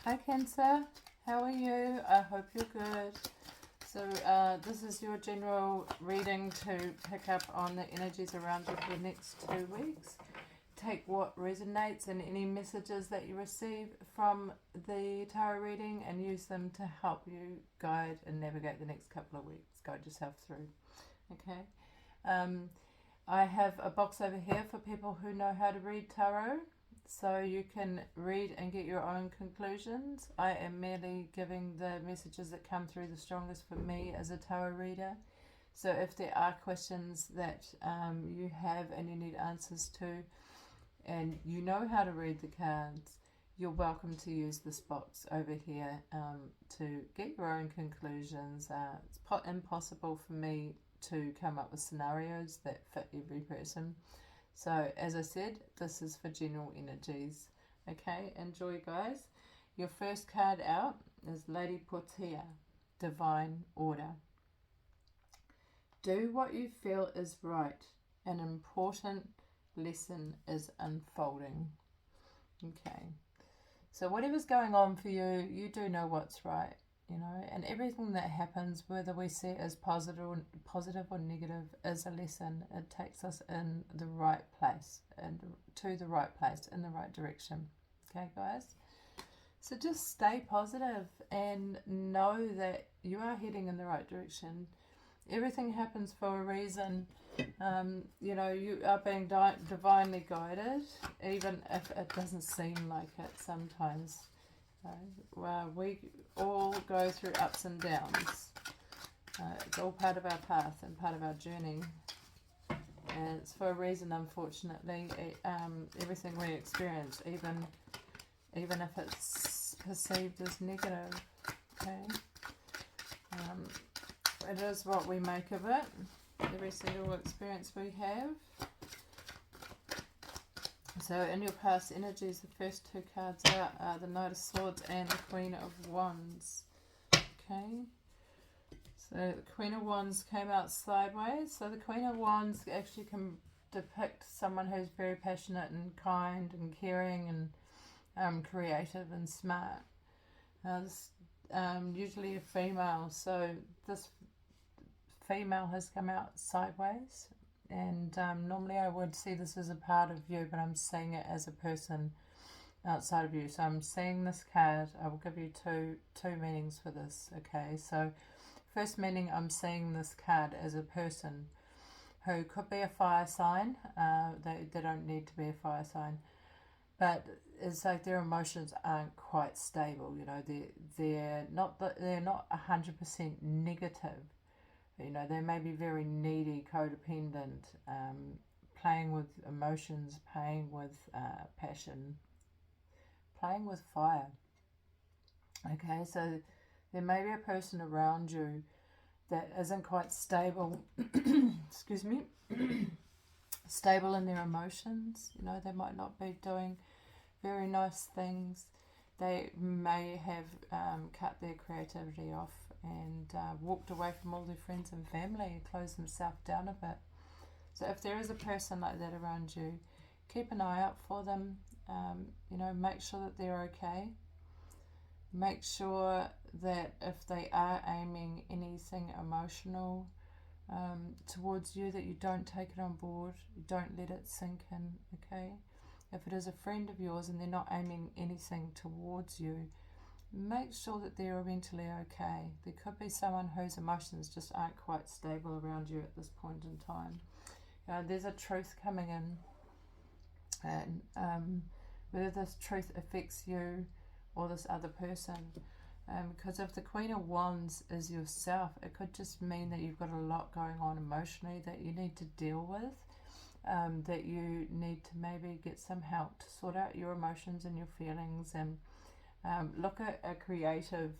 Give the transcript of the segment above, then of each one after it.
Hi Cancer, how are you? I hope you're good. So this is your general reading to pick up on the energies around you for the next 2 weeks. Take what resonates and any messages that you receive from the tarot reading and use them to help you guide and navigate the next couple of weeks. Guide yourself through. Okay. I have a box over here for people who know how to read tarot, so you can read and get your own conclusions. I am merely giving the messages that come through the strongest for me as a tarot reader. So if there are questions that you have and you need answers to, and you know how to read the cards, you're welcome to use this box over here to get your own conclusions. It's impossible for me to come up with scenarios that fit every person. So as I said, this is for general energies. Okay, enjoy guys. Your first card out is Lady Portia, Divine Order. Do what you feel is right. An important lesson is unfolding. Okay, so whatever's going on for you, you do know what's right. You know, and everything that happens, whether we see it as positive or negative, is a lesson. It takes us in the right place and to the right place in the right direction. Okay, guys. So just stay positive and know that you are heading in the right direction. Everything happens for a reason. You know, you are being divinely guided, even if it doesn't seem like it sometimes. Well, we all go through ups and downs. It's all part of our path and part of our journey. And it's for a reason, unfortunately. Everything we experience, even if it's perceived as negative. Okay. It is what we make of it. Every single experience we have. So in your past energies, the first two cards out are the Knight of Swords and the Queen of Wands. Okay. So the Queen of Wands came out sideways. So the Queen of Wands actually can depict someone who's very passionate and kind and caring and creative and smart. It's usually a female. So this female has come out sideways. And normally I would see this as a part of you, but I'm seeing it as a person outside of you. So I'm seeing this card. I will give you two meanings for this. Okay, so first meaning, I'm seeing this card as a person who could be a fire sign. They don't need to be a fire sign, but it's like their emotions aren't quite stable. You know, they're not 100% negative. You know, they may be very needy, codependent, playing with emotions, playing with passion, playing with fire. Okay, so there may be a person around you that isn't quite stable, excuse me, stable in their emotions. You know, they might not be doing very nice things. They may have cut their creativity off and walked away from all their friends and family and closed themselves down a bit. So if there is a person like that around you, keep an eye out for them. You know, make sure that they're okay. Make sure that if they are aiming anything emotional towards you, that you don't take it on board. You don't let it sink in, okay? If it is a friend of yours and they're not aiming anything towards you, make sure that they're mentally okay. There could be someone whose emotions just aren't quite stable around you at this point in time. There's a truth coming in, and whether this truth affects you or this other person. Because if the Queen of Wands is yourself, it could just mean that you've got a lot going on emotionally that you need to deal with. That you need to maybe get some help to sort out your emotions and your feelings, and look at a creative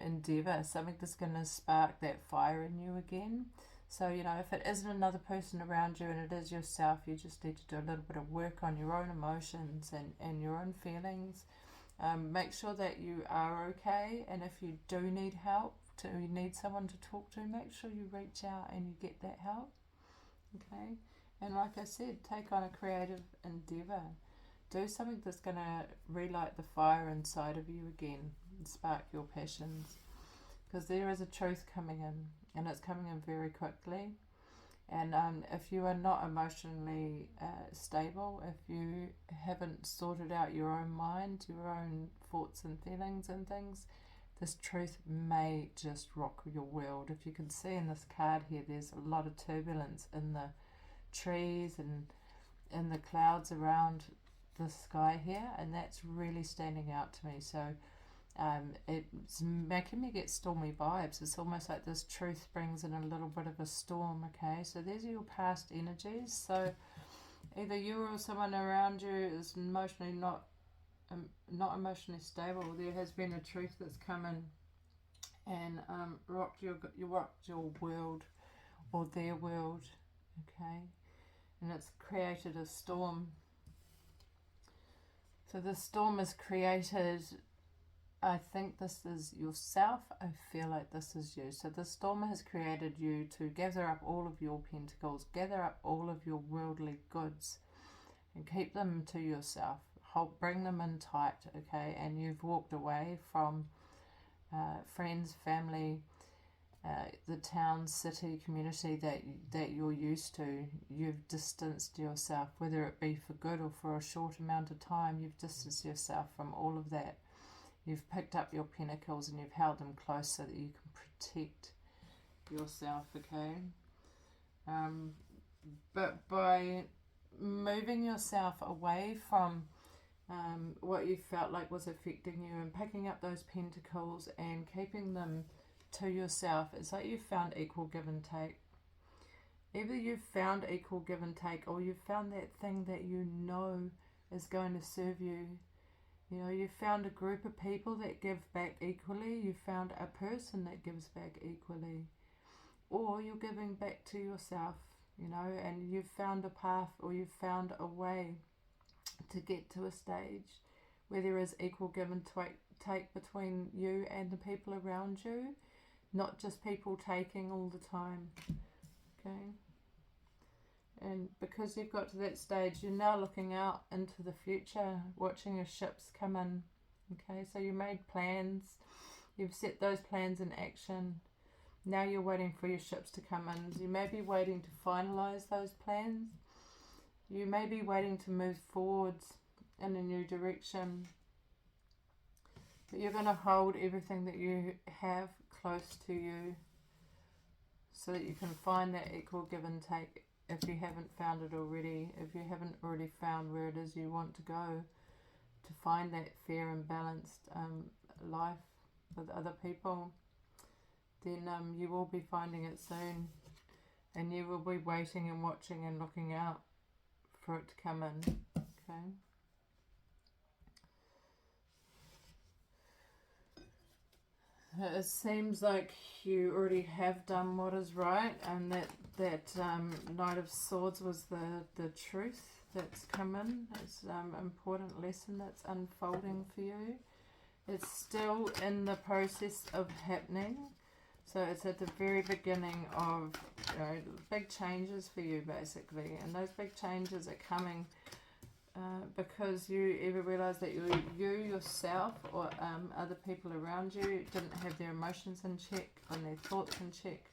endeavor, something that's going to spark that fire in you again. So, you know, if it isn't another person around you and it is yourself, you just need to do a little bit of work on your own emotions and your own feelings. Make sure that you are okay, and if you do need help, you need someone to talk to, make sure you reach out and you get that help. Okay. And like I said, take on a creative endeavour. do something that's going to relight the fire inside of you again and spark your passions, because there is a truth coming in, and it's coming in very quickly. And if you are not emotionally stable, if you haven't sorted out your own mind, your own thoughts and feelings and things, this truth may just rock your world. If you can see in this card here, there's a lot of turbulence in the trees and in the clouds around the sky here, and that's really standing out to me. So it's making me get stormy vibes. It's almost like this truth brings in a little bit of a storm. Okay, so these are your past energies. So either you or someone around you is emotionally not emotionally stable. There has been a truth that's come in and rocked your world or their world. Okay, and it's created a storm. So the storm is created, I think this is yourself, I feel like this is you. So the storm has created you to gather up all of your pentacles, gather up all of your worldly goods and keep them to yourself. Bring them in tight, okay? And you've walked away from friends, family, the town, city, community that you're used to. You've distanced yourself, whether it be for good or for a short amount of time. You've distanced yourself from all of that. You've picked up your pentacles and you've held them close so that you can protect yourself, okay? But by moving yourself away from what you felt like was affecting you and picking up those pentacles and keeping them to yourself, it's like you've found equal give and take. Either you've found equal give and take, or you've found that thing that you know is going to serve you. You know, you found a group of people that give back equally. You found a person that gives back equally. Or you're giving back to yourself, you know, and you've found a path, or you've found a way to get to a stage where there is equal give and take between you and the people around you. Not just people taking all the time, okay? And because you've got to that stage, you're now looking out into the future, watching your ships come in. Okay, so you made plans, you've set those plans in action. Now you're waiting for your ships to come in. You may be waiting to finalize those plans. You may be waiting to move forwards in a new direction. But you're going to hold everything that you have close to you so that you can find that equal give and take. If you haven't found it already, if you haven't already found where it is you want to go to find that fair and balanced life with other people, then you will be finding it soon, and you will be waiting and watching and looking out for it to come in, okay? It seems like you already have done what is right, and that Knight of Swords was the truth that's come in. It's an important lesson that's unfolding for you. It's still in the process of happening. So it's at the very beginning of, you know, big changes for you, basically. And those big changes are coming because you either realise that you yourself or other people around you didn't have their emotions in check and their thoughts in check.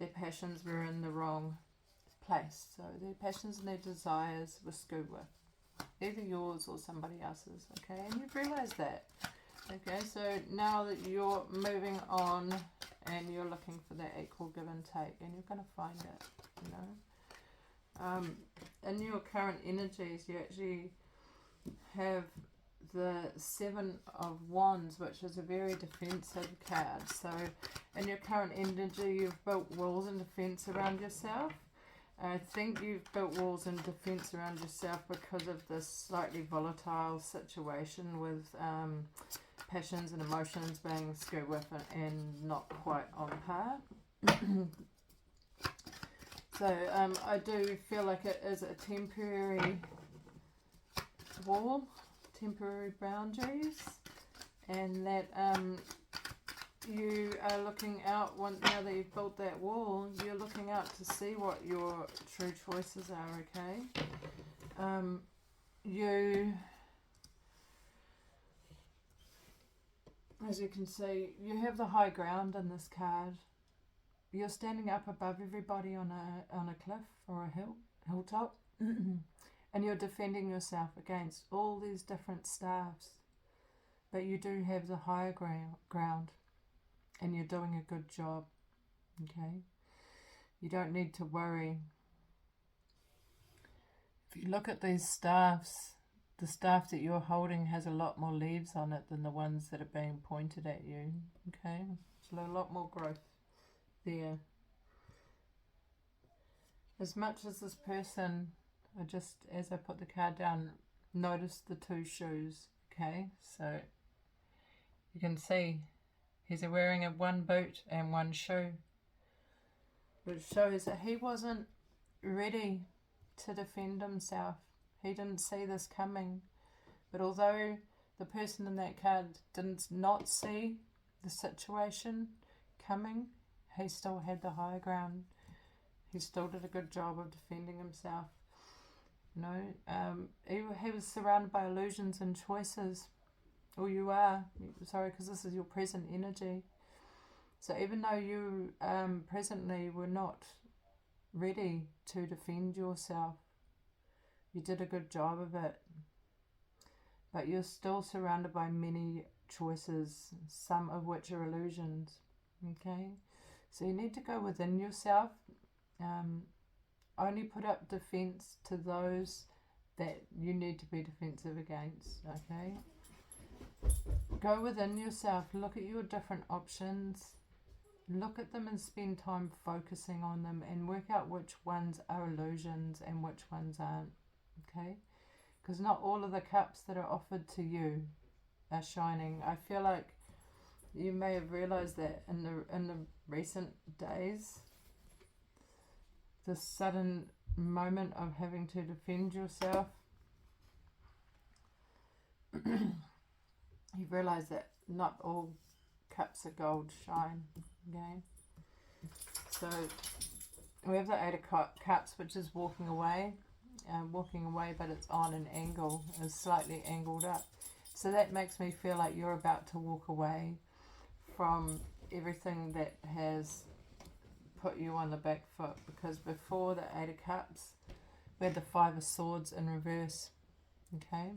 Their passions were in the wrong place. So their passions and their desires were screwed with. Either yours or somebody else's, okay? And you've realised that. Okay, so now that you're moving on and you're looking for that equal give and take, and you're going to find it, you know. In your current energies, you actually have the Seven of Wands, which is a very defensive card. So in your current energy, you've built walls and defense around yourself. I think you've built walls and defense around yourself because of this slightly volatile situation with passions and emotions being screwed with and not quite on par. So I do feel like it is a temporary wall, temporary boundaries, and that you are looking out, now that you've built that wall, you're looking out to see what your true choices are, okay? you, as you can see, you have the high ground in this card. You're standing up above everybody on a cliff or a hilltop, and you're defending yourself against all these different staffs. But you do have the higher ground, and you're doing a good job. Okay, you don't need to worry. If you look at these staffs, the staff that you're holding has a lot more leaves on it than the ones that are being pointed at you. Okay, so a lot more growth there. As much as this person, as I put the card down, notice the two shoes. Okay, so you can see he's wearing one boot and one shoe, which shows that he wasn't ready to defend himself. He didn't see this coming. But although the person in that card did not see the situation coming, he still had the high ground. He still did a good job of defending himself. You know, he was surrounded by illusions and choices. Or you are, sorry, because this is your present energy. So even though you presently were not ready to defend yourself, you did a good job of it. But you're still surrounded by many choices, some of which are illusions. Okay? So you need to go within yourself. Only put up defense to those that you need to be defensive against. Okay? Go within yourself. Look at your different options. Look at them and spend time focusing on them and work out which ones are illusions and which ones aren't. Okay? Because not all of the cups that are offered to you are shining. I feel like you may have realized that in the recent days, the sudden moment of having to defend yourself, you realize that not all cups of gold shine. Okay, so we have the Eight of Cups, which is walking away, but it's on an angle, it's slightly angled up. So that makes me feel like you're about to walk away from everything that has put you on the back foot, because before the Eight of Cups, we had the Five of Swords in reverse. Okay,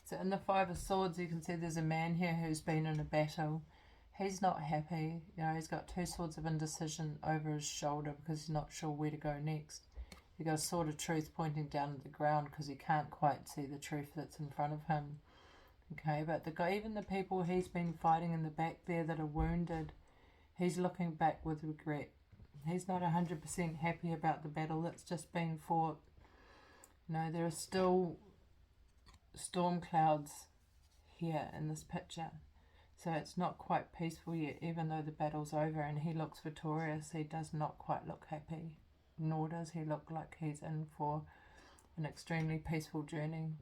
so in the Five of Swords, you can see there's a man here who's been in a battle. He's not happy. You know, he's got two swords of indecision over his shoulder because he's not sure where to go next. He got a sword of truth pointing down at the ground because he can't quite see the truth that's in front of him. Okay, but even the people he's been fighting in the back there that are wounded, he's looking back with regret. He's not 100% happy about the battle that's just been fought. You know, there are still storm clouds here in this picture. So it's not quite peaceful yet, even though the battle's over and he looks victorious. He does not quite look happy, nor does he look like he's in for an extremely peaceful journey.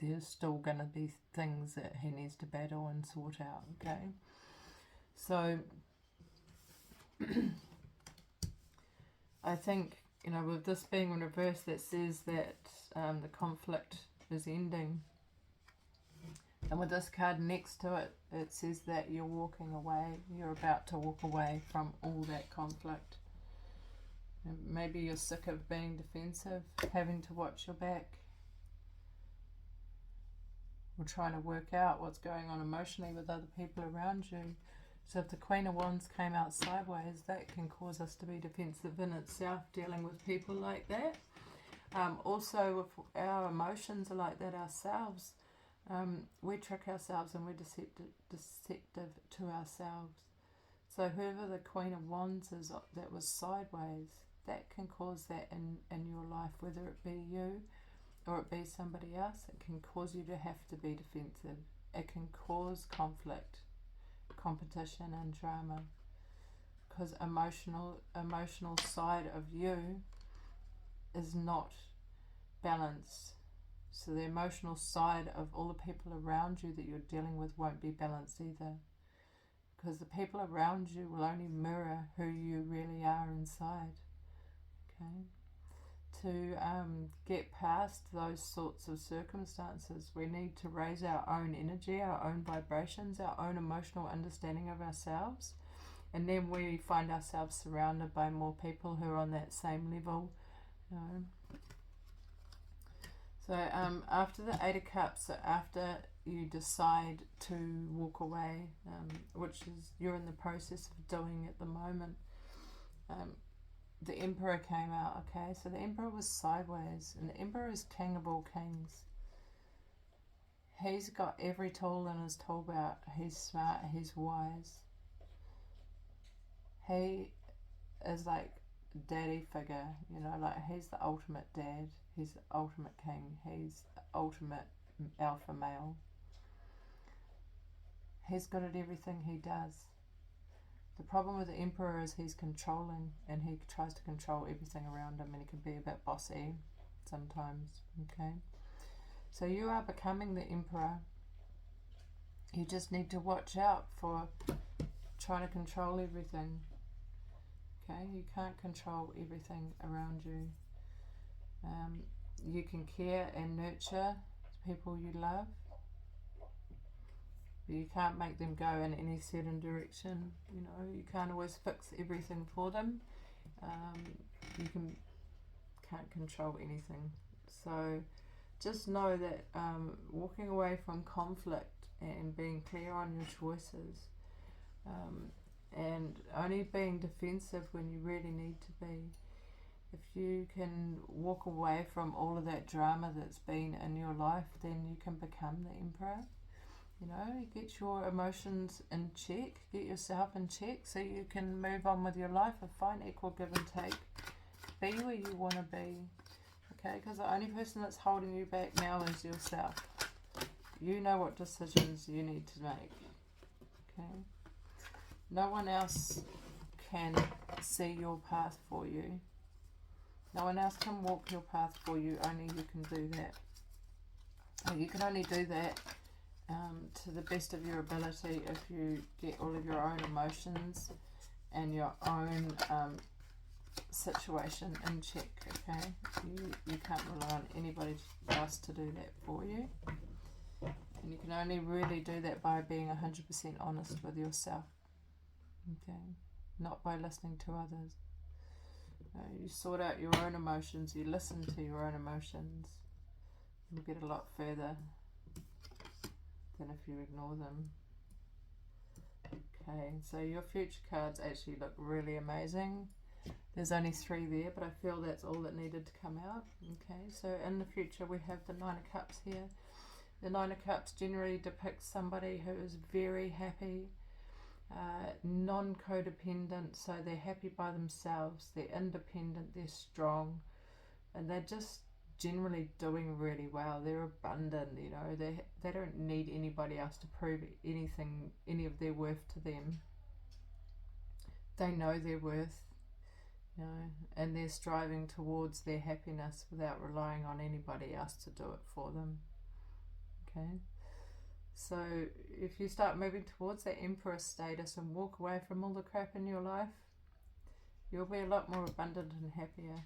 There's still going to be things that he needs to battle and sort out, okay? So I think, you know, with this being in reverse, that says that the conflict is ending. And with this card next to it, it says that you're walking away. You're about to walk away from all that conflict. And maybe you're sick of being defensive, having to watch your back. Or trying to work out what's going on emotionally with other people around you. So if the Queen of Wands came out sideways, that can cause us to be defensive in itself, dealing with people like that. Also, if our emotions are like that ourselves, we trick ourselves and we're deceptive to ourselves. So whoever the Queen of Wands is that was sideways, that can cause that in your life, whether it be you or it be somebody else. It can cause you to have to be defensive. It can cause conflict, competition and drama, because emotional side of you is not balanced. So the emotional side of all the people around you that you're dealing with won't be balanced either, because the people around you will only mirror who you really are inside. Okay, to get past those sorts of circumstances. We need to raise our own energy, our own vibrations, our own emotional understanding of ourselves, and then we find ourselves surrounded by more people who are on that same level. You know. So after the Eight of Cups, so after you decide to walk away, which is you're in the process of doing at the moment, the Emperor came out, okay? So the Emperor was sideways, and the Emperor is king of all kings. He's got every tool in his tool belt. He's smart, he's wise. He is like daddy figure, you know, like he's the ultimate dad. He's the ultimate king. He's the ultimate alpha male. He's good at everything he does. The problem with the Emperor is he's controlling, and he tries to control everything around him, and he can be a bit bossy sometimes, okay? So you are becoming the Emperor. You just need to watch out for trying to control everything, okay? You can't control everything around you. You can care and nurture the people you love, but you can't make them go in any certain direction. You know, you can't always fix everything for them. You can't control anything. So just know that walking away from conflict and being clear on your choices, and only being defensive when you really need to be. If you can walk away from all of that drama that's been in your life, then you can become the Emperor. You know, get your emotions in check, get yourself in check, so you can move on with your life and find equal give and take. Be where you want to be, okay? Because the only person that's holding you back now is yourself. You know what decisions you need to make, okay? No one else can see your path for you. No one else can walk your path for you. Only you can do that. You can only do that to the best of your ability if you get all of your own emotions and your own situation in check, okay? You can't rely on anybody else to do that for you. And you can only really do that by being 100% honest with yourself, okay? Not by listening to others. You sort out your own emotions, you listen to your own emotions, you'll get a lot further than if you ignore them. Okay, so your future cards actually look really amazing. There's only 3 there, but I feel that's all that needed to come out. Okay, so in the future we have the Nine of Cups here. The Nine of Cups generally depicts somebody who is very happy, non-codependent, so they're happy by themselves, they're independent, they're strong, and they're just generally doing really well. They're abundant, you know, they don't need anybody else to prove anything, any of their worth to them. They know their worth, you know, and they're striving towards their happiness without relying on anybody else to do it for them, okay? So if you start moving towards that Emperor status and walk away from all the crap in your life, you'll be a lot more abundant and happier.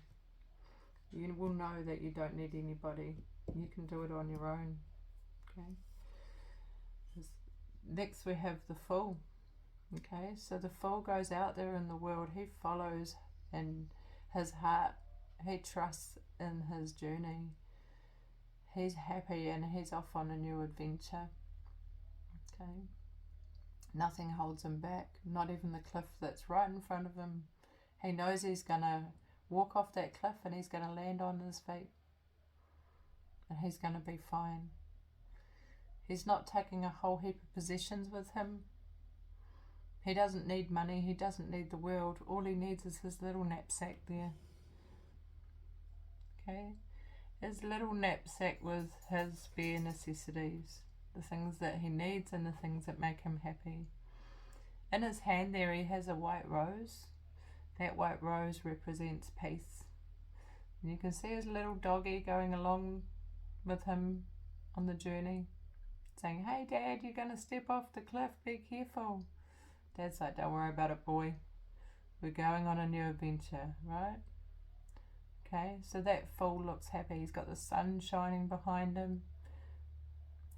You will know that you don't need anybody. You can do it on your own. Okay. Next we have the Fool. Okay, so the Fool goes out there in the world. He follows in his heart. He trusts in his journey. He's happy and he's off on a new adventure. Okay. Nothing holds him back, not even the cliff that's right in front of him. He knows he's going to walk off that cliff and he's going to land on his feet. And he's going to be fine. He's not taking a whole heap of possessions with him. He doesn't need money, he doesn't need the world. All he needs is his little knapsack there. Okay? His little knapsack with his bare necessities. The things that he needs and the things that make him happy. In his hand there he has a white rose. That white rose represents peace. And you can see his little doggy going along with him on the journey, saying, "Hey Dad, you're going to step off the cliff, be careful." Dad's like, "Don't worry about it, boy. We're going on a new adventure, right?" Okay, so that fool looks happy. He's got the sun shining behind him.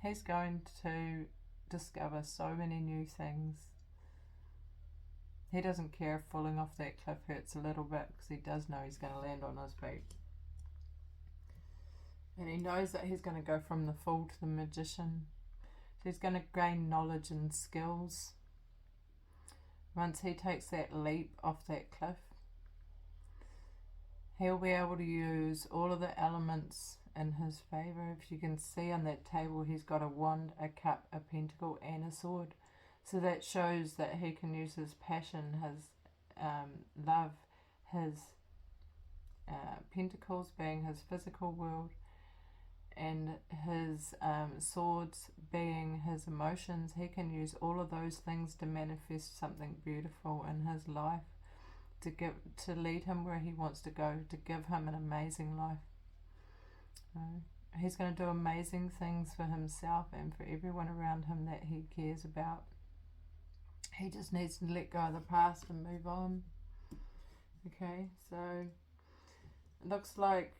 He's going to discover so many new things. He doesn't care if falling off that cliff hurts a little bit, because he does know he's going to land on his feet. And he knows that he's going to go from the fool to the magician. So he's going to gain knowledge and skills. Once he takes that leap off that cliff, he'll be able to use all of the elements in his favour. If you can see on that table, he's got a wand, a cup, a pentacle and a sword. So that shows that he can use his passion, his love, his pentacles being his physical world, and his swords being his emotions. He can use all of those things to manifest something beautiful in his life, to lead him where he wants to go, to give him an amazing life. He's going to do amazing things for himself and for everyone around him that he cares about. He just needs to let go of the past and move on. Okay, so it looks like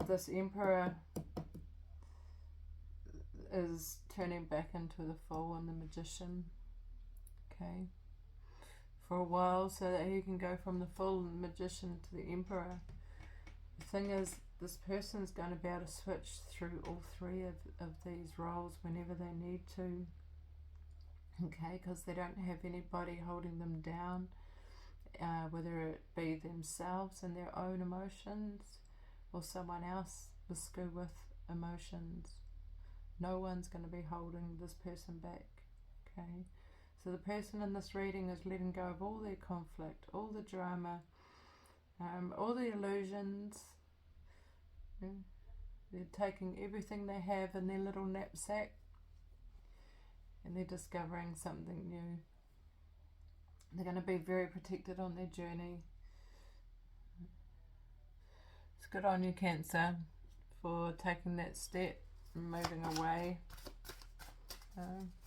this Emperor is turning back into the Fool and the Magician. Okay, for a while, so that he can go from the Fool and the Magician to the Emperor. The thing is, this person's going to be able to switch through all three of these roles whenever they need to. Okay, because they don't have anybody holding them down, whether it be themselves and their own emotions, or someone else with screw with emotions. No one's going to be holding this person back. Okay, so the person in this reading is letting go of all their conflict, all the drama, all the illusions. They're taking everything they have in their little knapsack, and they're discovering something new. They're going to be very protected on their journey. It's good on you, Cancer, for taking that step and moving away.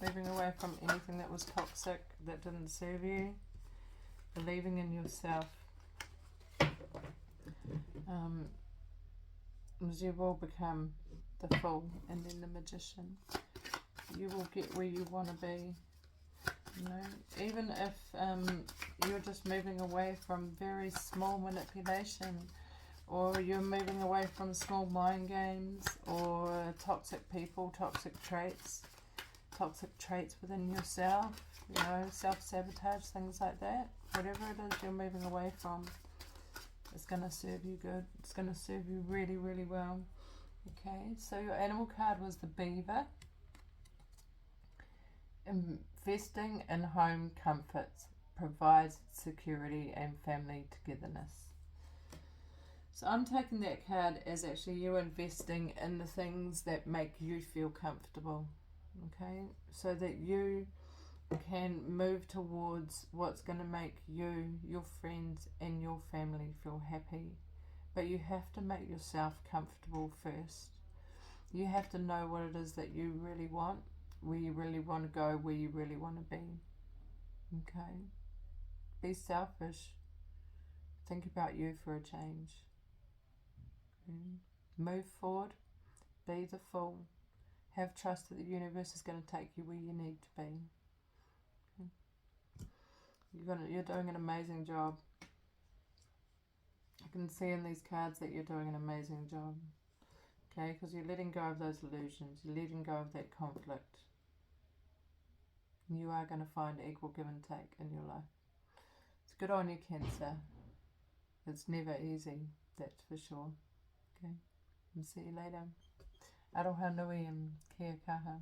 Moving away from anything that was toxic, that didn't serve you. Believing in yourself. As you will become the Fool and then the Magician. You will get where you want to be. You know, even if you're just moving away from very small manipulation, or you're moving away from small mind games, or toxic people, toxic traits within yourself, you know, self-sabotage, things like that. Whatever it is you're moving away from, it's going to serve you good. It's going to serve you really, really well. Okay, so your animal card was the beaver. Investing in home comforts provides security and family togetherness. So I'm taking that card as actually you investing in the things that make you feel comfortable. Okay, so that you can move towards what's going to make you, your friends and your family feel happy. But you have to make yourself comfortable first. You have to know what it is that you really want, where you really want to go, where you really want to be. Okay, be selfish. Think about you for a change. Move forward. Be the Fool. Have trust that the universe is going to take you where you need to be. You're doing an amazing job. I can see in these cards that you're doing an amazing job. Okay, because you're letting go of those illusions. You're letting go of that conflict. You are going to find equal give and take in your life. It's good on you, Cancer. It's never easy, that's for sure. Okay, and see you later. Aroha nui and kia kaha.